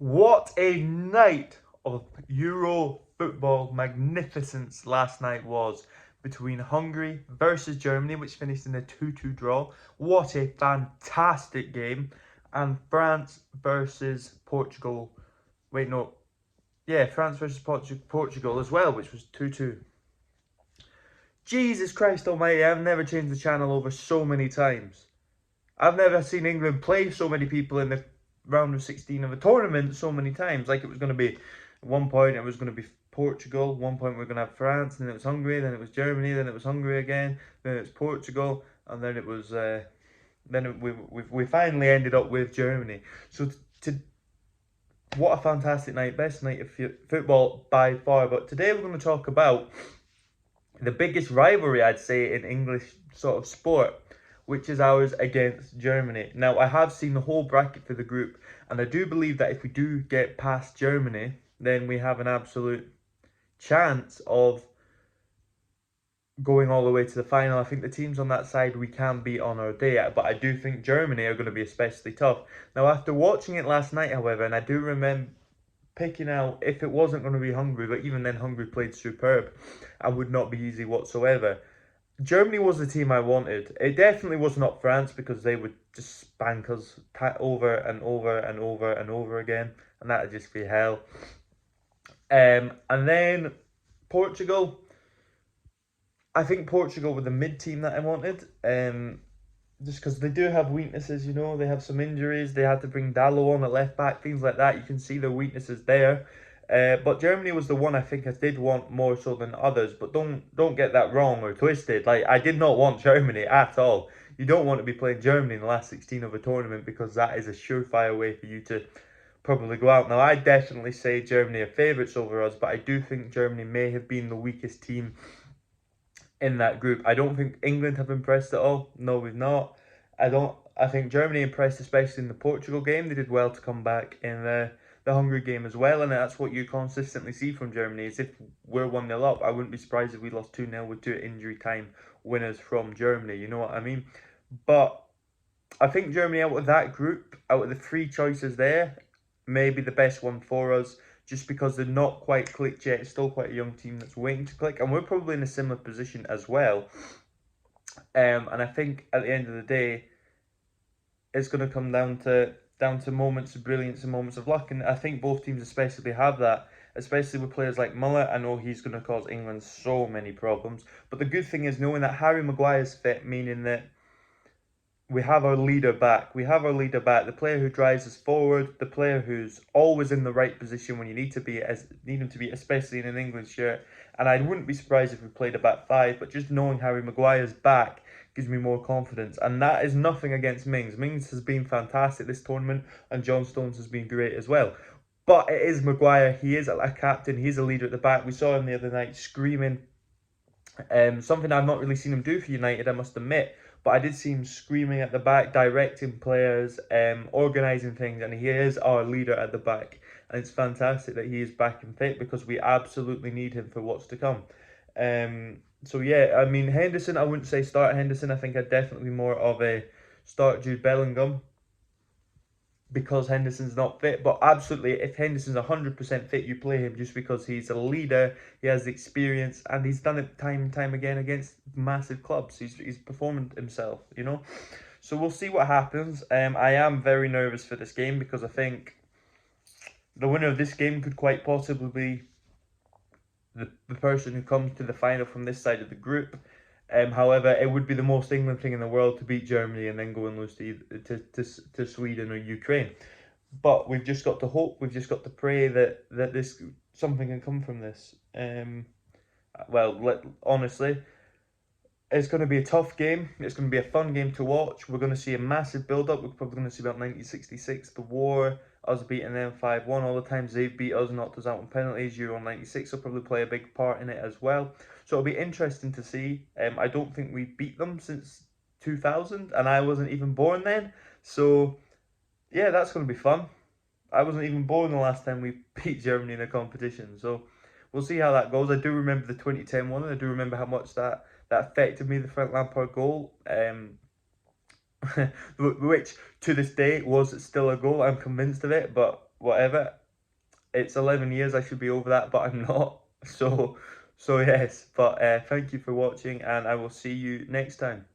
What a night of Euro football magnificence last night was between Hungary versus Germany, which finished in a 2-2 draw. What a fantastic game. And France versus Portugal. Wait, no. Yeah, France versus Portugal as well, which was 2-2. Jesus Christ almighty, I've never changed the channel over so many times. I've never seen England play so many people in the round of 16 of a tournament so many times. Like it was going to be, at one point it was going to be Portugal, one point we are going to have France, and then it was Hungary, then it was Germany, then it was Hungary again, then it was Portugal, and then it was, we finally ended up with Germany. So to what a fantastic night, best night of football by far. But today we're going to talk about the biggest rivalry, I'd say, in English sort of sport, which is ours against Germany. Now, I have seen the whole bracket for the group, and I do believe that if we do get past Germany, then we have an absolute chance of going all the way to the final. I think the teams on that side we can beat on our day, but I do think Germany are going to be especially tough. Now, after watching it last night, however, and I do remember picking out if it wasn't going to be Hungary, but even then Hungary played superb and would not be easy whatsoever. Germany was the team I wanted. It definitely was not France because they would just spank us over and over and over and over again, and that would just be hell. And then Portugal. I think Portugal were the mid team that I wanted. Just because they do have weaknesses, you know, they have some injuries. They had to bring Dalot on at left back, things like that. You can see their weaknesses there. But Germany was the one I think I did want more so than others. But don't get that wrong or twisted. Like I did not want Germany at all. You don't want to be playing Germany in the last 16 of a tournament because that is a surefire way for you to probably go out. Now I definitely say Germany are favourites over us, but I do think Germany may have been the weakest team in that group. I don't think England have impressed at all. No, we've not. I think Germany impressed, especially in the Portugal game. They did well to come back in the Hungary game as well, and that's what you consistently see from Germany. Is if we're 1-0 up, I wouldn't be surprised if we lost 2-0 with 2 injury time winners from Germany. You know what I mean? But I think Germany out of that group, out of the three choices there, may be the best one for us just because they're not quite clicked yet. It's still quite a young team that's waiting to click, and we're probably in a similar position as well. And I think at the end of the day, it's going to come down to moments of brilliance and moments of luck, and I think both teams especially have that. Especially with players like Muller, I know he's going to cause England so many problems. But the good thing is knowing that Harry Maguire's fit, meaning that we have our leader back. We have our leader back. The player who drives us forward, the player who's always in the right position when you need him to be, especially in an England shirt. And I wouldn't be surprised if we played a back five, but just knowing Harry Maguire's back gives me more confidence. And that is nothing against Mings. Mings has been fantastic this tournament, and John Stones has been great as well. But it is Maguire. He is a captain. He's a leader at the back. We saw him the other night screaming. Something I've not really seen him do for United, I must admit. But I did see him screaming at the back, directing players, organising things, and he is our leader at the back. And it's fantastic that he is back and fit because we absolutely need him for what's to come. So yeah, I mean Henderson, I wouldn't say start Henderson. I think I'd definitely be more of a start Jude Bellingham because Henderson's not fit. But absolutely, if Henderson's 100% fit, you play him just because he's a leader, he has the experience, and he's done it time and time again against massive clubs. He's performed himself, you know. So we'll see what happens. I am very nervous for this game because I think the winner of this game could quite possibly be the person who comes to the final from this side of the group. However, it would be the most England thing in the world to beat Germany and then go and lose to Sweden or Ukraine. But we've just got to hope. We've just got to pray that this something can come from this. Honestly, it's going to be a tough game. It's going to be a fun game to watch. We're going to see a massive build-up. We're probably going to see about 1966, the war, us beating them 5-1. All the times they've beat us, knocked us out on penalties. Euro 96 will probably play a big part in it as well. So it'll be interesting to see. I don't think we beat them since 2000, and I wasn't even born then. So, yeah, that's going to be fun. I wasn't even born the last time we beat Germany in a competition. So we'll see how that goes. I do remember the 2010 one, and I do remember how much that affected me, the Frank Lampard goal. Which to this day was still a goal. I'm convinced of it, but whatever. It's 11 years, I should be over that, but I'm not. So yes, but thank you for watching, and I will see you next time.